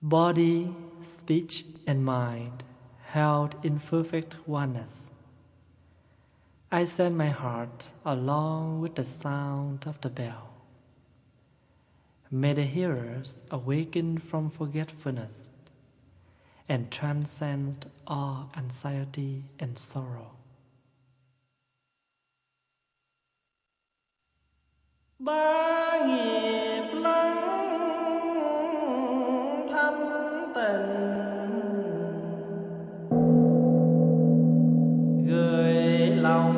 body, speech, and mind held in perfect oneness. I send my heart along with the sound of the bell. May the hearers awaken from forgetfulness and transcend all anxiety and sorrow. Ba nghiệp lắng thanh tịnh, gửi lòng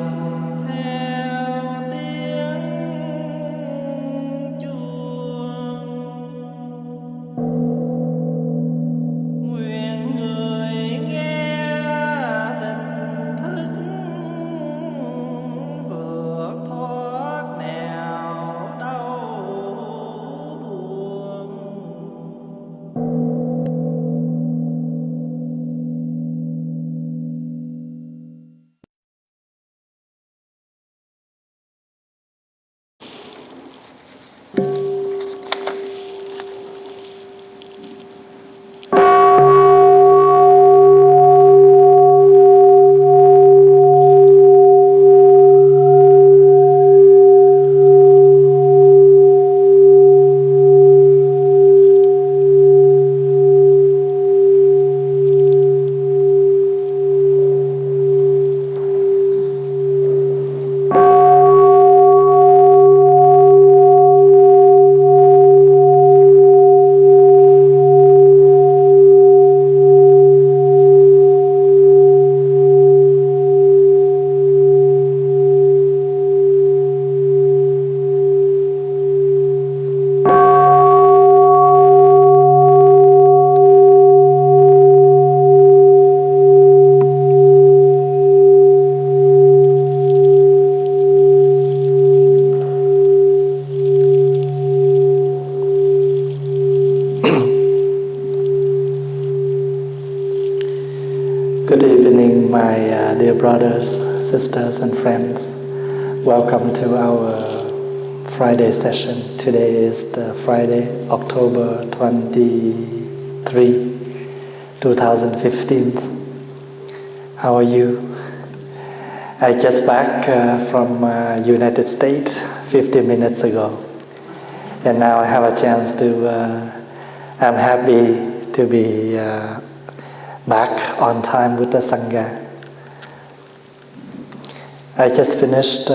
theo tiếng chuông. Nguyện người nghe tỉnh thức, vượt thoát nẻo đau buồn. Good evening, my dear brothers, sisters, and friends. Welcome to our Friday session. Today is the Friday, October 23, 2015. How are you? I just back from United States 50 minutes ago, and now I have a chance to. I'm happy to be back on time with the Sangha. I just finished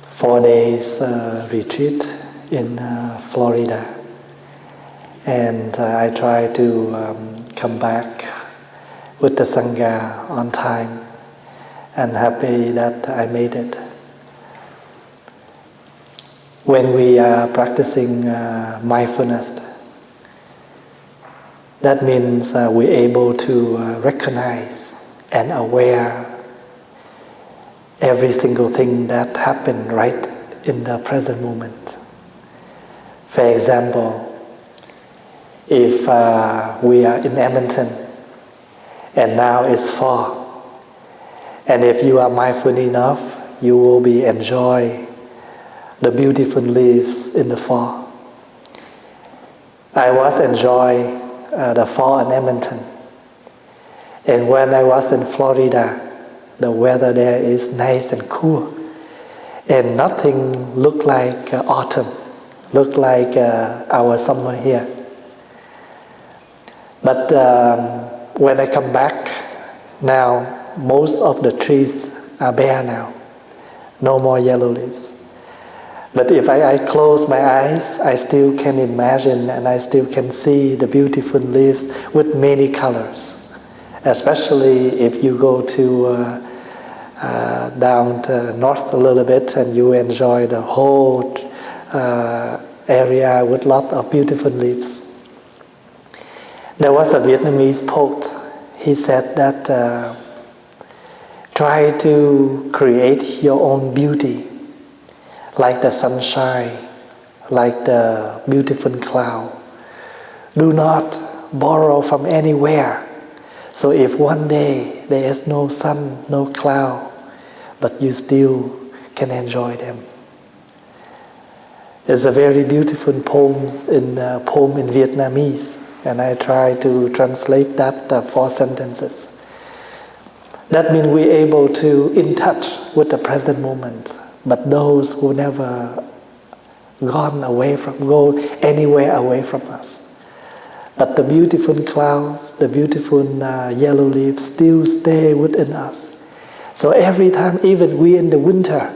4 days retreat in Florida, and I try to come back with the Sangha on time, and happy that I made it. When we are practicing mindfulness, that means we're able to recognize and aware every single thing that happened right in the present moment. For example, if we are in Edmonton and now it's fall, and if you are mindful enough, you will be enjoy the beautiful leaves in the fall. I was enjoying the fall in Edmonton. And when I was in Florida, the weather there is nice and cool. And nothing looked like autumn, looked like our summer here. But when I come back, now most of the trees are bare now. No more yellow leaves. But if I close my eyes, I still can imagine and I still can see the beautiful leaves with many colors. Especially if you go to down to north a little bit and you enjoy the whole area with lot of beautiful leaves. There was a Vietnamese poet. He said that try to create your own beauty, like the sunshine, like the beautiful cloud. Do not borrow from anywhere. So if one day there is no sun, no cloud, but you still can enjoy them. It's a very beautiful poem in Vietnamese, and I try to translate that 4 sentences. That means we're able to in touch with the present moment. But those who never go anywhere away from us. But the beautiful clouds, the beautiful yellow leaves still stay within us. So every time, even we in the winter,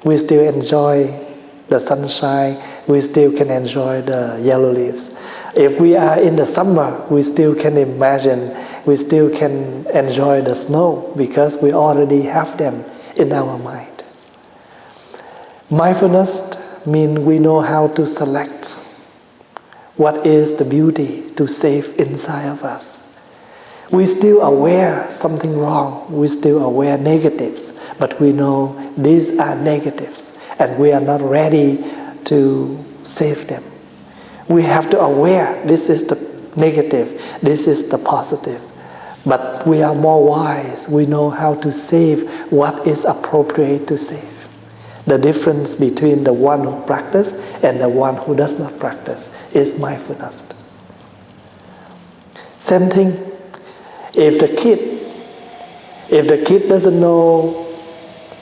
we still enjoy the sunshine, we still can enjoy the yellow leaves. If we are in the summer, we still can imagine, we still can enjoy the snow because we already have them in our mind. Mindfulness means we know how to select what is the beauty to save inside of us. We still aware something wrong, we still aware negatives, but we know these are negatives and we are not ready to save them. We have to aware this is the negative, this is the positive. But we are more wise, we know how to save what is appropriate to save. The difference between the one who practices and the one who does not practice is mindfulness. Same thing, if the kid doesn't know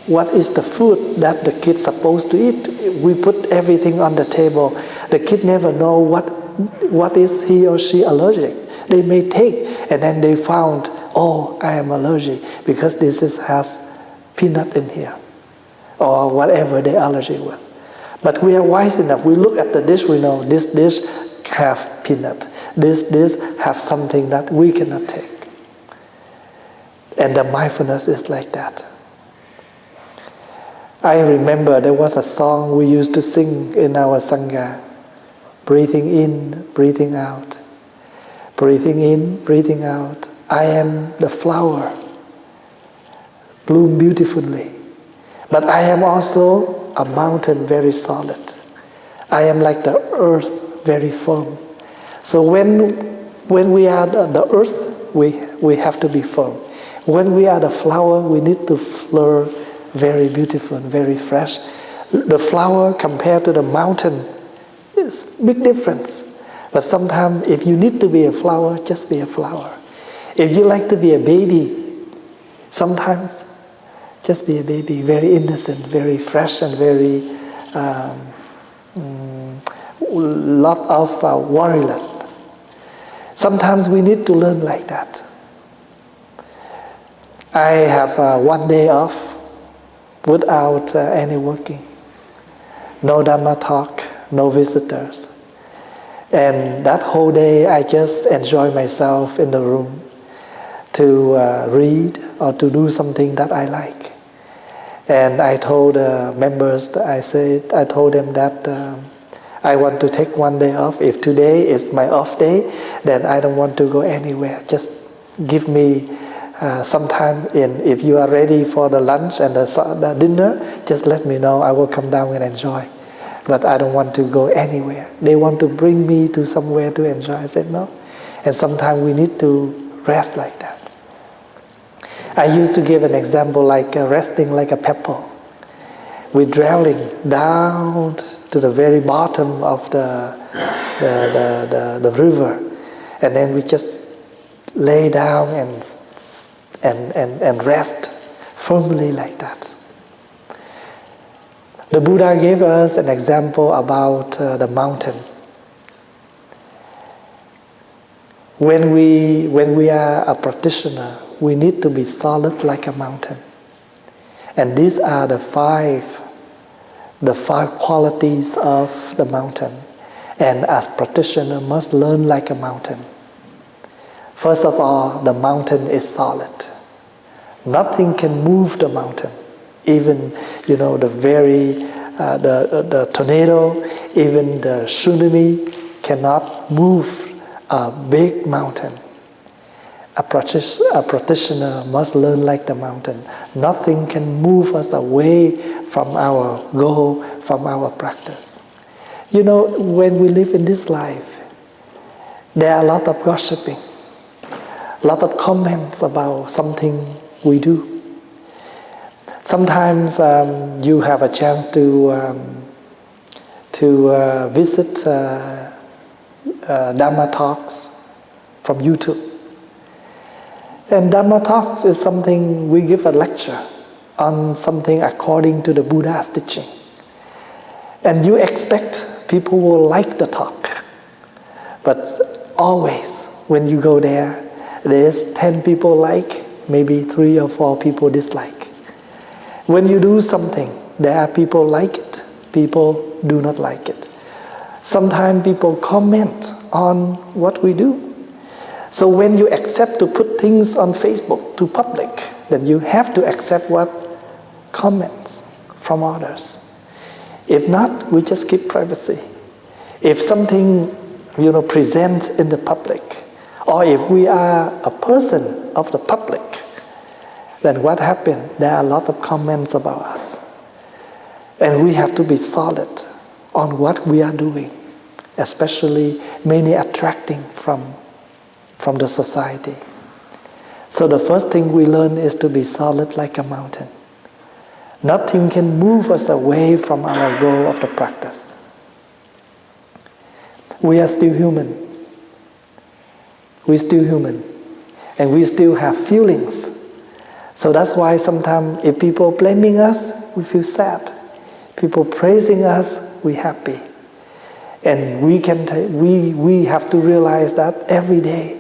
what is the food that the kid's supposed to eat, we put everything on the table. The kid never know what is he or she allergic. They may take and then they found, oh, I am allergic because has peanut in here, or whatever they're allergic with. But we are wise enough. We look at the dish, we know this dish have peanut. This have something that we cannot take. And the mindfulness is like that. I remember there was a song we used to sing in our Sangha. Breathing in, breathing out. Breathing in, breathing out. I am the flower, bloom beautifully. But I am also a mountain, very solid. I am like the earth, very firm. So when we are the earth, we have to be firm. When we are the flower, we need to flower very beautiful, very fresh. The flower compared to the mountain is big difference. But sometimes if you need to be a flower, just be a flower. If you like to be a baby, sometimes just be a baby, very innocent, very fresh, and very lot of worryless. Sometimes we need to learn like that. I have 1 day off without any working. No Dhamma talk, no visitors. And that whole day I just enjoy myself in the room to read or to do something that I like. And I told the members, I told them that I want to take 1 day off. If today is my off day, then I don't want to go anywhere. Just give me some time in. If you are ready for the lunch and the dinner, just let me know. I will come down and enjoy. But I don't want to go anywhere. They want to bring me to somewhere to enjoy. I said no. And sometimes we need to rest like that. I used to give an example like resting like a pebble. We're dwelling down to the very bottom of the river, and then we just lay down and rest firmly like that. The Buddha gave us an example about the mountain. When we are a practitioner, we need to be solid like a mountain. And these are the five qualities of the mountain. And as practitioner must learn like a mountain. First of all, the mountain is solid. Nothing can move the mountain. Even the tornado, even the tsunami cannot move a big mountain. A practitioner must learn like the mountain. Nothing can move us away from our goal, from our practice. When we live in this life, there are a lot of gossiping, a lot of comments about something we do. Sometimes you have a chance to to visit Dharma talks from YouTube. And Dharma talks is something we give a lecture on something according to the Buddha's teaching. And you expect people will like the talk. But always, when you go there, there's 10 people like, maybe 3 or 4 people dislike. When you do something, there are people like it, people do not like it. Sometimes people comment on what we do. So when you accept to put things on Facebook to public, then you have to accept what comments from others. If not, we just keep privacy. If something, presents in the public, or if we are a person of the public, then what happened? There are a lot of comments about us. And we have to be solid on what we are doing, especially many attracting from the society. So the first thing we learn is to be solid like a mountain. Nothing can move us away from our goal of the practice. We are still human. We're still human. And we still have feelings. So that's why sometimes if people blaming us, we feel sad. People praising us, we're happy. And we have to realize that every day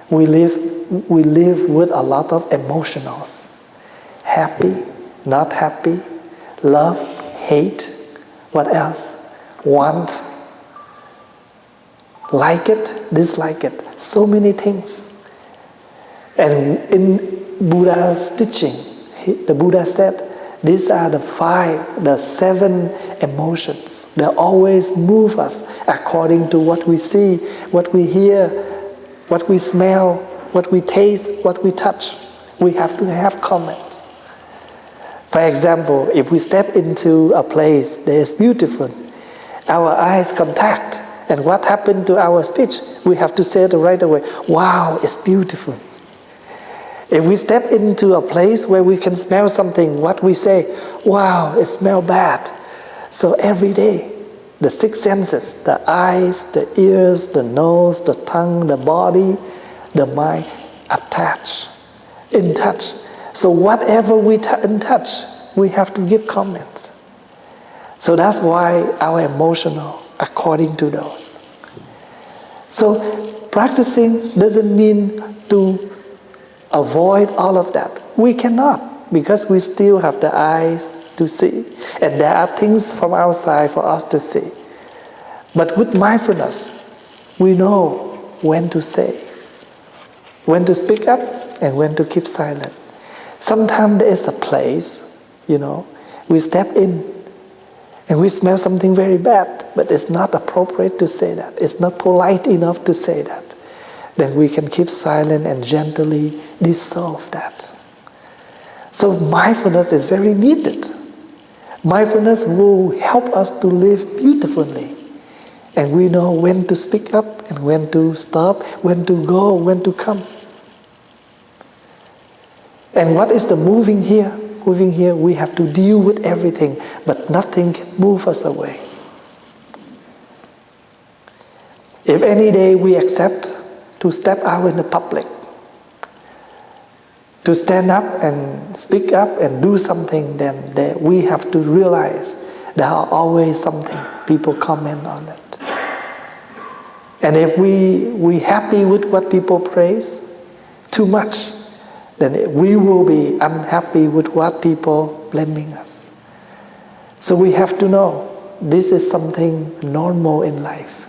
we live with a lot of emotionals. Happy, not happy, love, hate, what else? Want, like it, dislike it. So many things. And in Buddha's teaching, the Buddha said, these are the 7 emotions. They always move us according to what we see, what we hear, what we smell, what we taste, what we touch. We have to have comments. For example, if we step into a place that is beautiful, our eyes contact, and what happened to our speech? We have to say it right away, wow, it's beautiful. If we step into a place where we can smell something, what we say, wow, it smells bad. So every day, the 6 senses, the eyes, the ears, the nose, the tongue, the body, the mind, attach, in touch. So whatever we in touch, we have to give comments. So that's why our emotional, according to those. So practicing doesn't mean to avoid all of that. We cannot, because we still have the eyes to see. And there are things from outside for us to see. But with mindfulness, we know when to say, when to speak up, and when to keep silent. Sometimes there is a place, we step in, and we smell something very bad, but it's not appropriate to say that. It's not polite enough to say that. Then we can keep silent and gently dissolve that. So mindfulness is very needed. Mindfulness will help us to live beautifully. And we know when to speak up and when to stop, when to go, when to come. And what is the moving here? Moving here, we have to deal with everything, but nothing can move us away. If any day we accept to step out in the public, to stand up and speak up and do something, then we have to realize there are always something, people comment on it. And if we happy with what people praise too much, then we will be unhappy with what people blaming us. So we have to know this is something normal in life.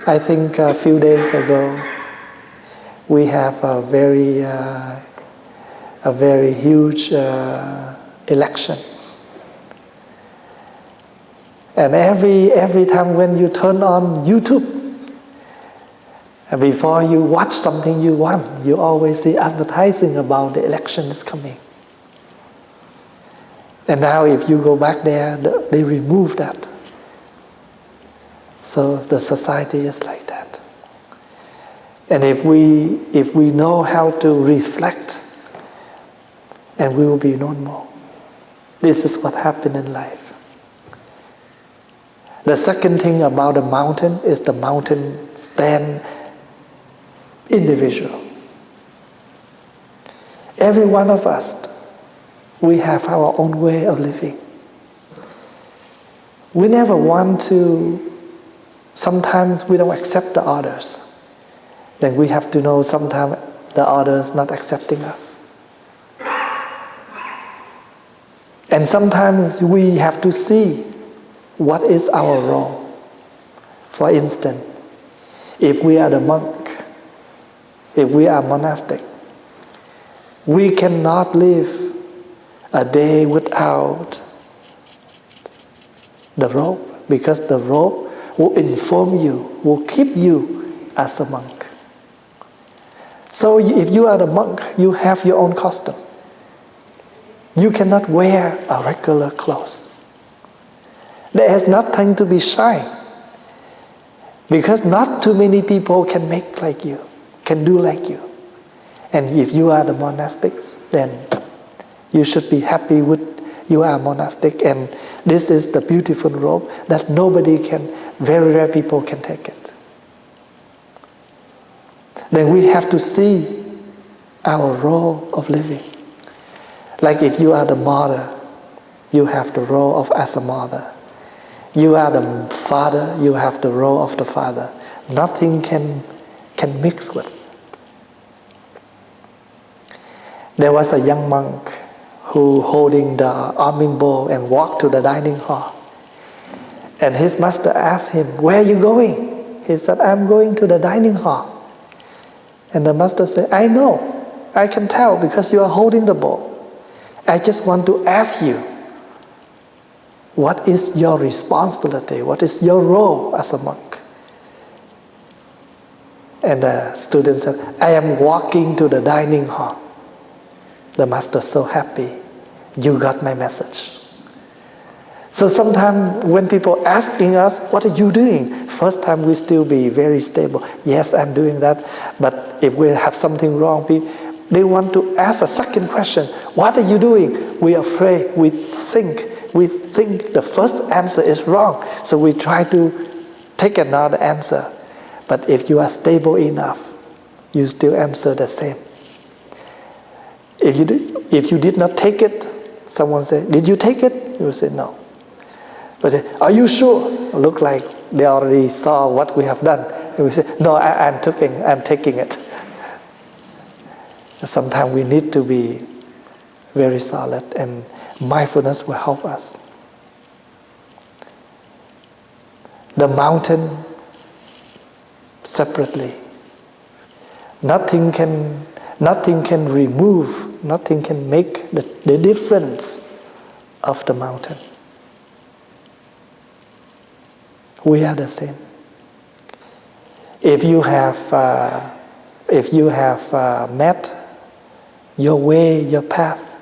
I think a few days ago, we have a very huge election. And every time when you turn on YouTube, and before you watch something you want, you always see advertising about the election is coming. And now if you go back there, they remove that. So the society is like that. And if we know how to reflect, and we will be normal. This is what happened in life. The second thing about the mountain is the mountain stand individual. Every one of us, we have our own way of living. We never want to, sometimes we don't accept the others. Then we have to know sometimes the others not accepting us. And sometimes we have to see what is our role. For instance, if we are the monk, if we are monastic, we cannot live a day without the robe, because the robe will inform you, will keep you as a monk. So if you are the monk, you have your own costume. You cannot wear a regular clothes. There is nothing to be shy, because not too many people can make like you, can do like you. And if you are the monastics, then you should be happy with you are monastic, and this is the beautiful robe that nobody can, very rare people can take it. Then we have to see our role of living. Like if you are the mother, you have the role of as a mother. You are the father, you have the role of the father. Nothing can mix with. There was a young monk who holding the almond bowl and walked to the dining hall. And his master asked him, "Where are you going?" He said, "I'm going to the dining hall." And the master said, "I know, I can tell because you are holding the bowl. I just want to ask you, what is your responsibility? What is your role as a monk?" And the student said, "I am walking to the dining hall." The master so happy, "You got my message." So sometimes when people asking us, "What are you doing?" First time we still be very stable. "Yes, I'm doing that." But if we have something wrong, they want to ask a second question. "What are you doing?" We are afraid. We think the first answer is wrong. So we try to take another answer. But if you are stable enough, you still answer the same. If you did not take it, someone say, "Did you take it?" You will say, "No." But "Are you sure?" Look like they already saw what we have done. You will say, "No, I'm taking it." Sometimes we need to be very solid, and mindfulness will help us. The mountain separately. Nothing can remove, nothing can make the difference of the mountain. We are the same. If you have met your way, your path,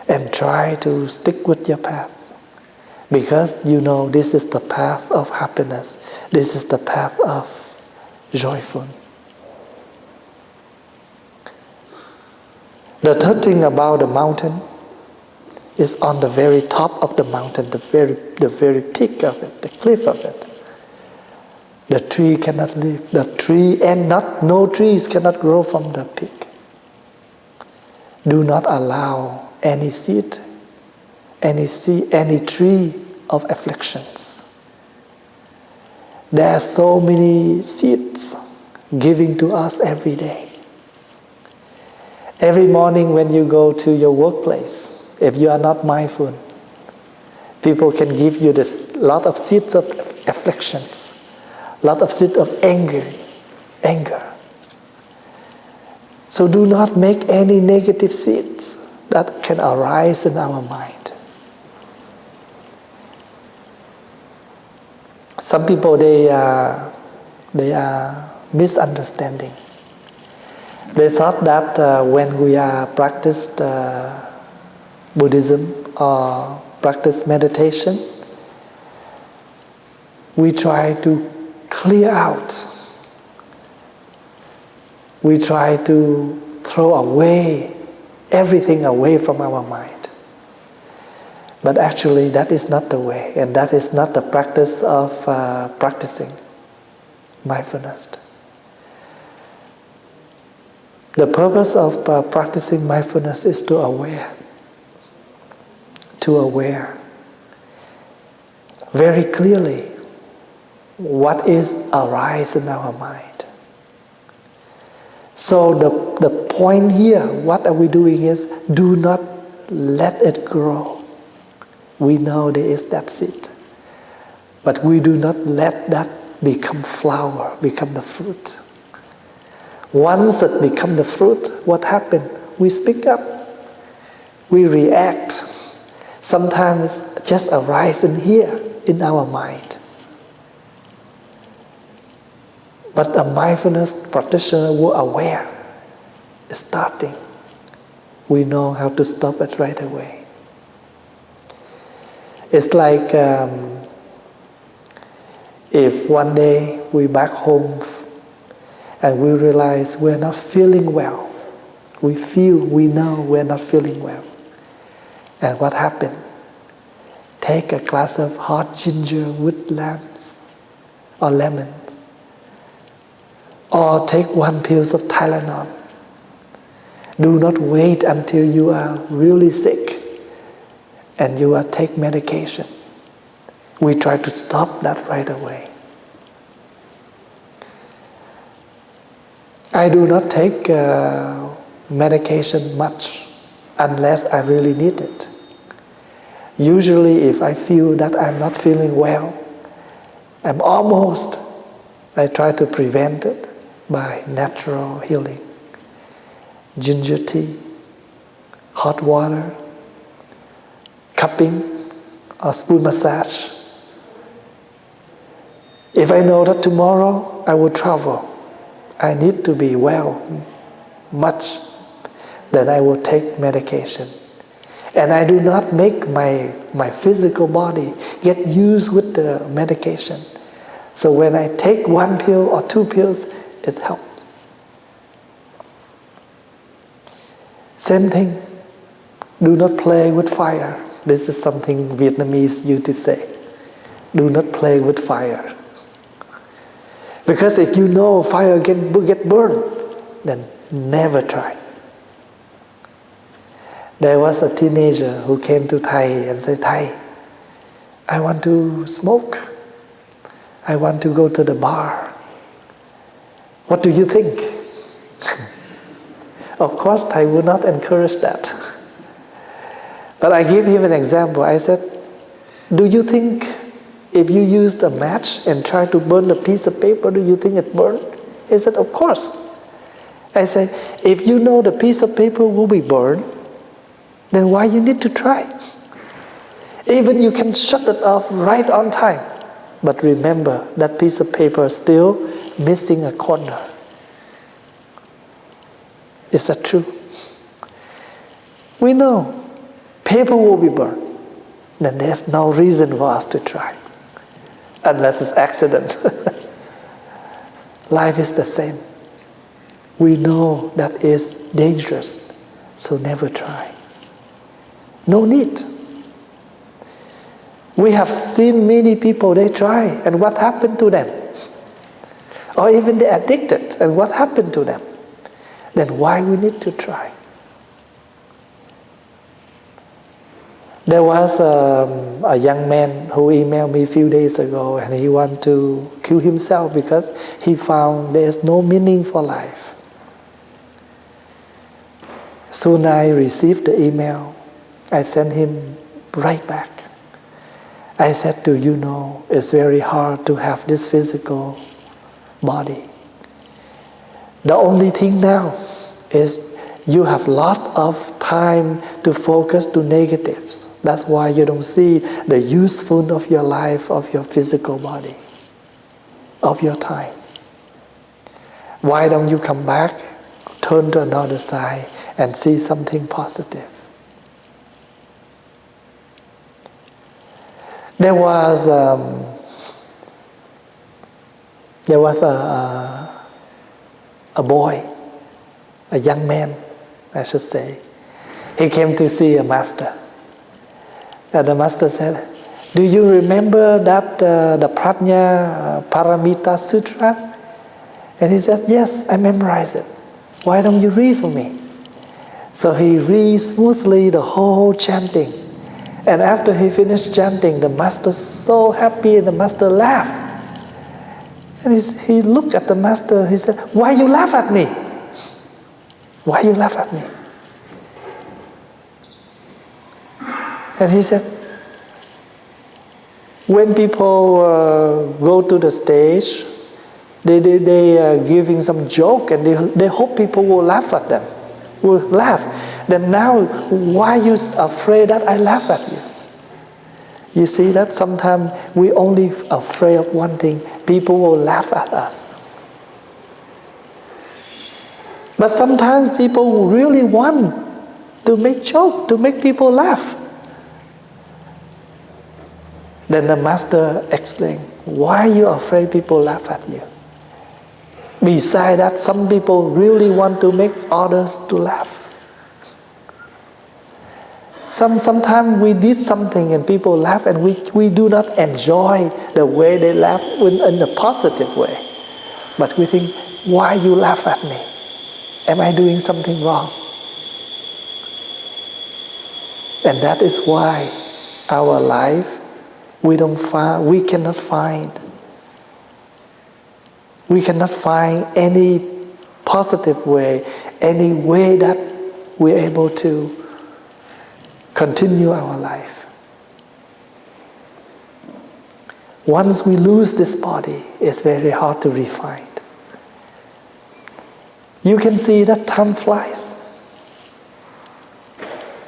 and try to stick with your path, because you know this is the path of happiness, this is the path of joyful. The third thing about the mountain is on the very top of the mountain, the very peak of it, the cliff of it. The tree cannot live. The tree and no trees cannot grow from the peak. Do not allow any seed, any tree of afflictions. There are so many seeds giving to us every day. Every morning when you go to your workplace, if you are not mindful, people can give you this lot of seeds of afflictions, lot of seeds of anger. So do not make any negative seeds that can arise in our mind. Some people they are misunderstanding. They thought that when we are practiced Buddhism or practice meditation, we try to clear out. We try to throw away everything away from our mind. But actually that is not the way, and that is not the practice of practicing mindfulness. The purpose of practicing mindfulness is to aware very clearly what is arise in our mind. So the point here, what are we doing is, do not let it grow. We know there is that seed, but we do not let that become flower, become the fruit. Once it becomes the fruit, what happens? We speak up, we react. Sometimes it just arises in here, in our mind. But a mindfulness practitioner who are aware is starting. We know how to stop it right away. It's like if one day we back home and we realize we're not feeling well. We know we're not feeling well. And what happened? Take a glass of hot ginger with lemons or lemons. Or take 1 pill of Tylenol. Do not wait until you are really sick and you are take medication. We try to stop that right away. I do not take medication much unless I really need it. Usually if I feel that I'm not feeling well, I try to prevent it by natural healing. Ginger tea, hot water, cupping, or spoon massage. If I know that tomorrow I will travel, I need to be well much, then I will take medication. And I do not make my physical body get used with the medication. So when I take 1 pill or 2 pills, it helps. Same thing, do not play with fire. This is something Vietnamese used to say. Do not play with fire. Because if you know fire get burned, then never try. There was a teenager who came to Thầy and said, Thầy, I want to smoke. I want to go to the bar. What do you think? Of course, Thầy would not encourage that. But I gave him an example. I said, do you think if you used a match and try to burn a piece of paper, do you think it burned? He said, of course. I said, if you know the piece of paper will be burned, then why you need to try? Even you can shut it off right on time. But remember, that piece of paper is still missing a corner. Is that true? We know paper will be burned. Then there's no reason for us to try. Unless it's accident. Life is the same. We know that is dangerous, so never try. No need. We have seen many people, they try, and what happened to them? Or even they addicted, and what happened to them? Then why we need to try? There was a young man who emailed me a few days ago, and he wanted to kill himself because he found there is no meaning for life. Soon I received the email. I sent him right back. I said, do you know, it's very hard to have this physical body. The only thing now is you have a lot of time to focus to negatives. That's why you don't see the useful of your life, of your physical body, of your time. Why don't you come back, turn to another side, and see something positive? There was a boy, a young man, I should say. He came to see a master. And the master said, do you remember that the Prajna Paramita Sutra? And he said, yes, I memorized it. Why don't you read for me? So he reads smoothly the whole chanting. And after he finished chanting, the master so happy, and the master laughed. And he looked at the master, he said, why you laugh at me? Why you laugh at me? And he said, when people go to the stage, they are giving some joke and they hope people will laugh at them, will laugh. Then now, why are you afraid that I laugh at you? You see that sometimes we only afraid of one thing, people will laugh at us. But sometimes people really want to make joke, to make people laugh. Then the master explained, why are you afraid people laugh at you? Besides that, some people really want to make others to laugh. Sometimes we did something and people laugh and we do not enjoy the way they laugh in a positive way. But we think, why you laugh at me? Am I doing something wrong? And that is why our life, we cannot find any positive way, any way that we're able to continue our life. Once we lose this body, it's very hard to refine. You can see that time flies.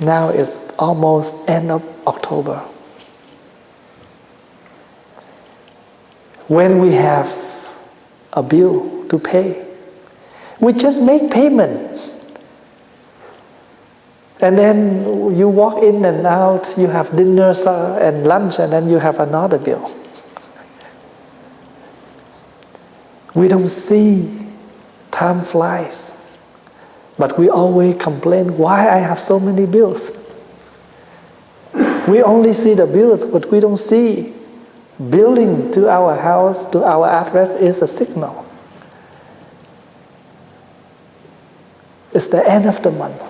Now it's almost end of October. When we have a bill to pay, we just make payment. And then you walk in and out, you have dinner and lunch, and then you have another bill. We don't see time flies. But we always complain, why I have so many bills? We only see the bills, but we don't see billing to our house, to our address is a signal. It's the end of the month.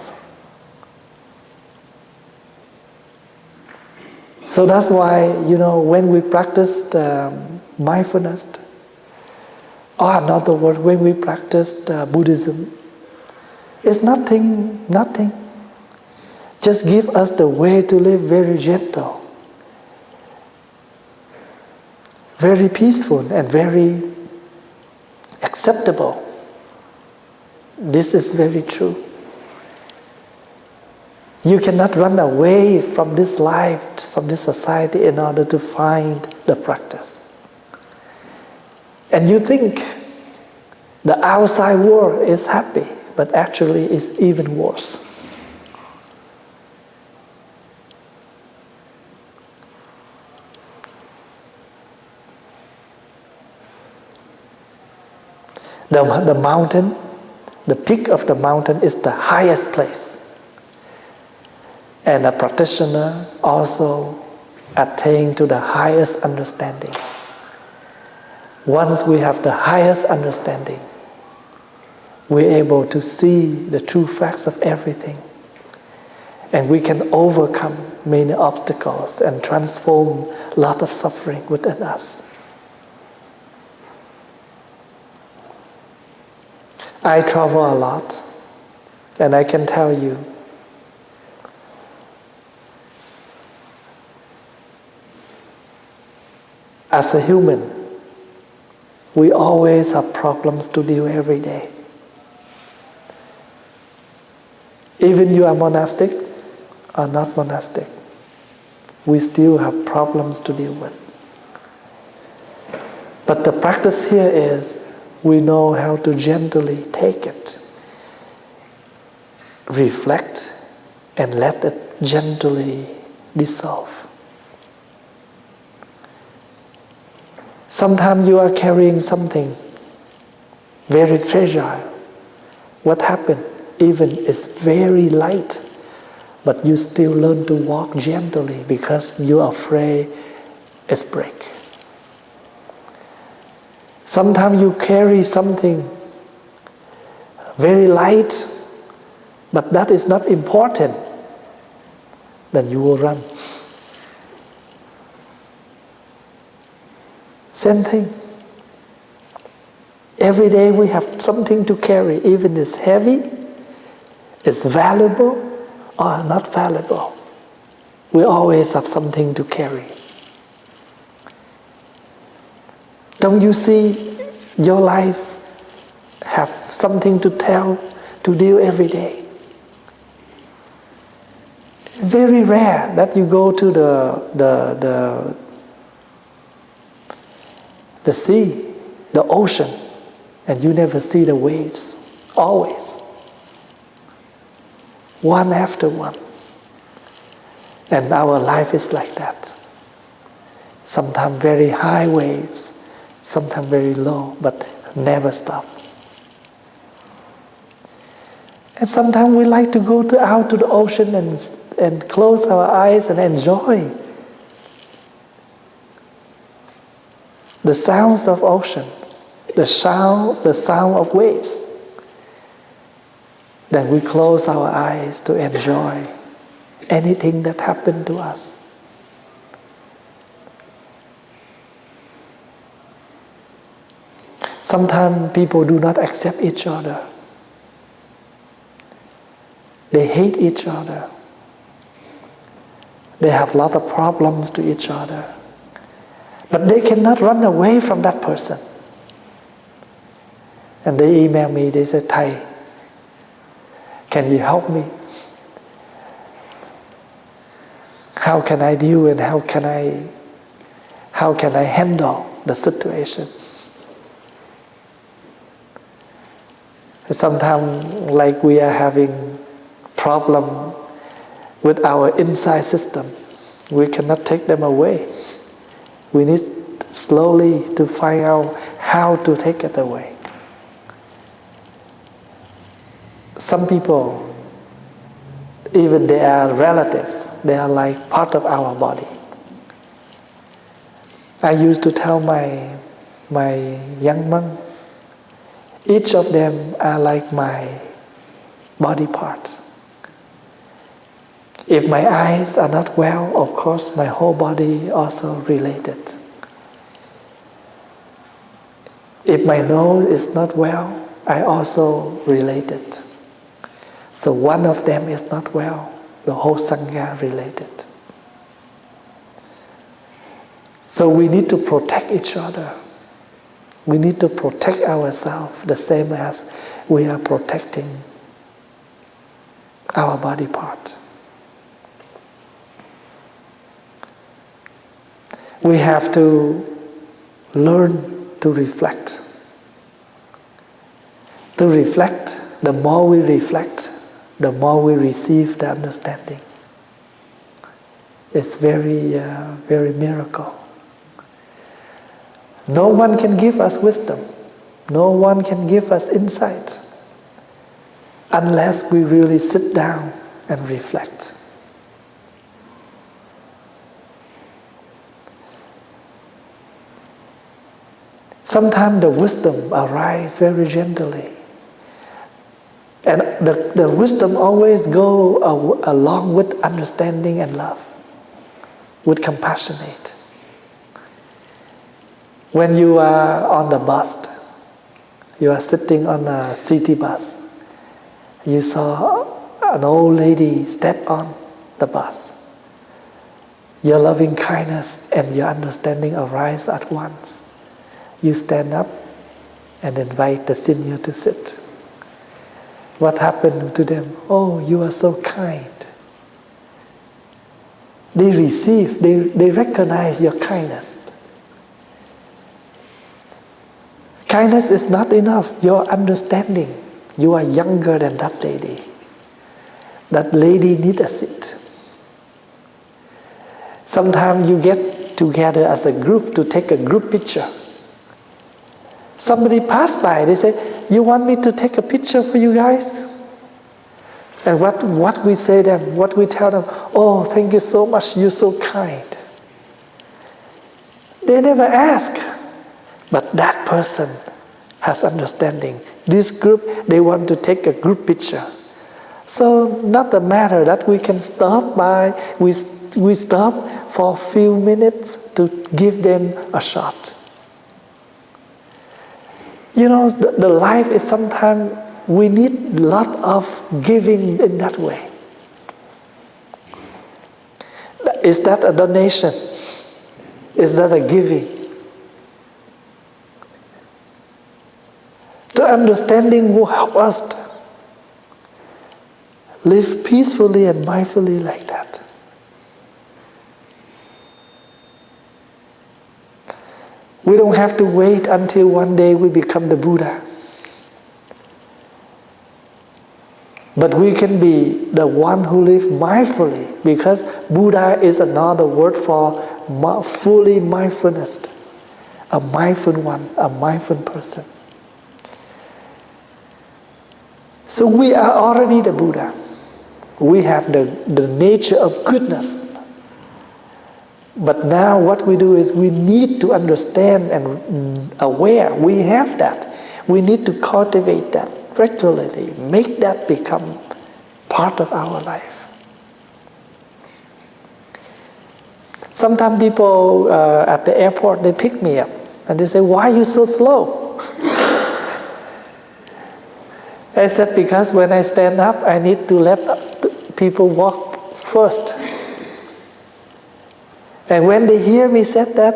So that's why, when we practice mindfulness, or another word, when we practice Buddhism, it's nothing. Just give us the way to live very gentle, very peaceful, and very acceptable. This is very true. You cannot run away from this life, from this society in order to find the practice. And you think the outside world is happy, but actually it's even worse. The mountain, the peak of the mountain is the highest place. And a practitioner also attain to the highest understanding. Once we have the highest understanding, we're able to see the true facts of everything. And we can overcome many obstacles and transform a lot of suffering within us. I travel a lot, and I can tell you, as a human, we always have problems to deal every day. Even you are monastic or not monastic, we still have problems to deal with. But the practice here is we know how to gently take it, reflect, and let it gently dissolve. Sometimes you are carrying something very fragile. What happened? Even it's very light, but you still learn to walk gently because you're afraid it's break. Sometimes you carry something very light, but that is not important, then you will run. Same thing. Every day we have something to carry, even it's heavy, it's valuable or not valuable. We always have something to carry. Don't you see your life have something to tell, to deal every day? Very rare that you go to the sea, the ocean, and you never see the waves. Always. One after one. And our life is like that. Sometimes very high waves, sometimes very low, but never stop. And sometimes we like to go out to the ocean and close our eyes and enjoy the sounds of ocean, the sound of waves. Then we close our eyes to enjoy anything that happened to us. Sometimes people do not accept each other. They hate each other. They have a lot of problems to each other. But they cannot run away from that person. And they email me, they say, Thầy, can you help me? How can I deal and how can I handle the situation? Sometimes like we are having problem with our inside system, we cannot take them away. We need slowly to find out how to take it away. Some people, even they are relatives, they are like part of our body. I used to tell my young monks, each of them are like my body part. If my eyes are not well, of course my whole body also related. If my nose is not well, I also related. So one of them is not well, the whole Sangha related. So we need to protect each other. We need to protect ourselves the same as we are protecting our body part. We have to learn to reflect. To reflect, the more we reflect, the more we receive the understanding. It's very miracle. No one can give us wisdom. No one can give us insight unless we really sit down and reflect. Sometimes the wisdom arises very gently. And the wisdom always goes along with understanding and love, with compassionate. When you are on the bus, you are sitting on a city bus, you saw an old lady step on the bus. Your loving kindness and your understanding arise at once. You stand up and invite the senior to sit. What happened to them? Oh, you are so kind. They receive, they recognize your kindness. Kindness is not enough. Your understanding. You are younger than that lady. That lady needs a seat. Sometimes you get together as a group to take a group picture. Somebody passed by, they say, you want me to take a picture for you guys? And what we say them, what we tell them, oh, thank you so much, you're so kind. They never ask. But that person has understanding. This group, they want to take a group picture. So not a matter that we can stop by, we stop for a few minutes to give them a shot. You know, the life is sometimes we need a lot of giving in that way. Is that a donation? Is that a giving? The understanding will help us live peacefully and mindfully like that. We don't have to wait until one day we become the Buddha. But we can be the one who live mindfully, because Buddha is another word for fully mindfulness. A mindful one, a mindful person. So we are already the Buddha. We have the nature of goodness. But now what we do is we need to understand and aware we have that. We need to cultivate that regularly, make that become part of our life. Sometimes people at the airport, they pick me up and they say, why are you so slow? I said, because when I stand up, I need to let people walk first. And when they hear me said that,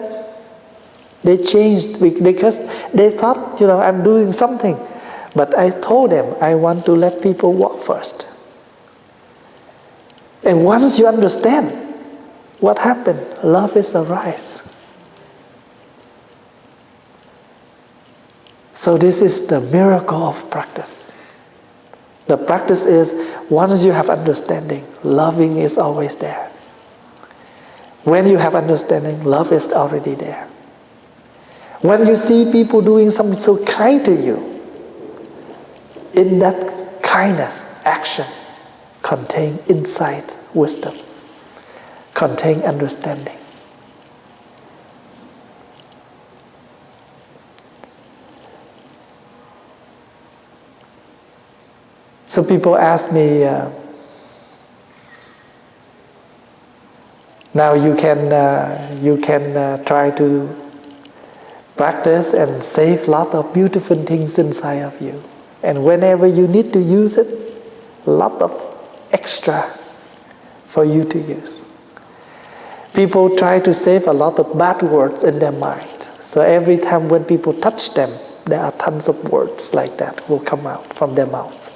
they changed because they thought, I'm doing something. But I told them, I want to let people walk first. And once you understand what happened, love is arise. So this is the miracle of practice. The practice is, once you have understanding, loving is always there. When you have understanding, love is already there. When you see people doing something so kind to you, in that kindness, action, contain insight, wisdom, contain understanding. So people ask me, now you can try to practice and save a lot of beautiful things inside of you. And whenever you need to use it, a lot of extra for you to use. People try to save a lot of bad words in their mind. So every time when people touch them, there are tons of words like that will come out from their mouth.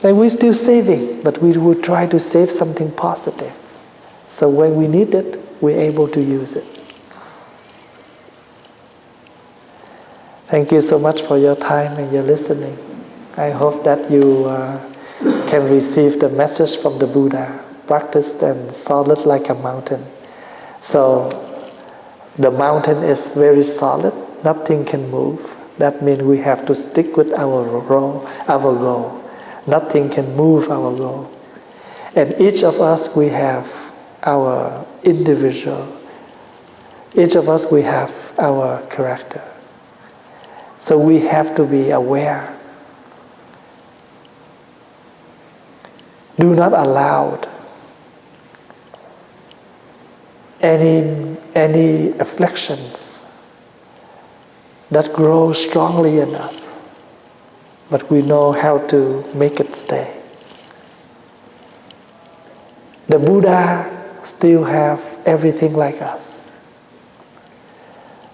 And we're still saving, but we will try to save something positive. So when we need it, we're able to use it. Thank you so much for your time and your listening. I hope that you can receive the message from the Buddha, practiced and solid like a mountain. So the mountain is very solid, nothing can move. That means we have to stick with our goal. Nothing can move our goal. And each of us, we have our individual. Each of us, we have our character. So we have to be aware. Do not allow any afflictions that grow strongly in us. But we know how to make it stay. The Buddha still have everything like us.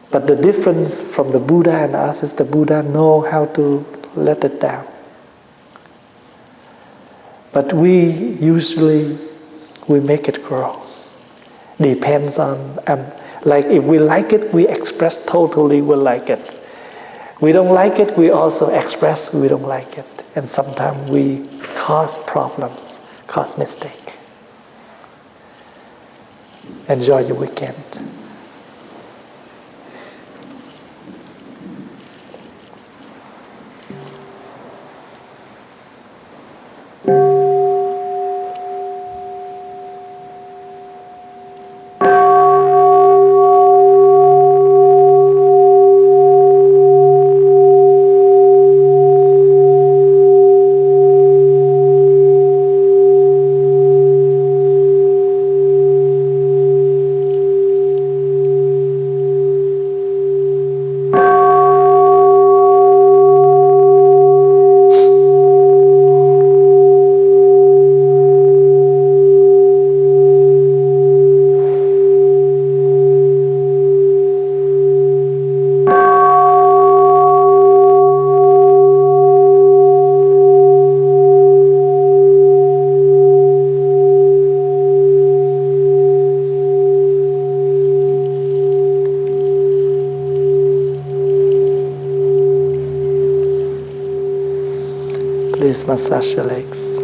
But the difference from the Buddha and us is the Buddha know how to let it down. But we usually, we make it grow. Depends on, like if we like it, we express totally we like it. We don't like it, we also express we don't like it. And sometimes we cause problems, cause mistake. Enjoy your weekend. Please massage your legs.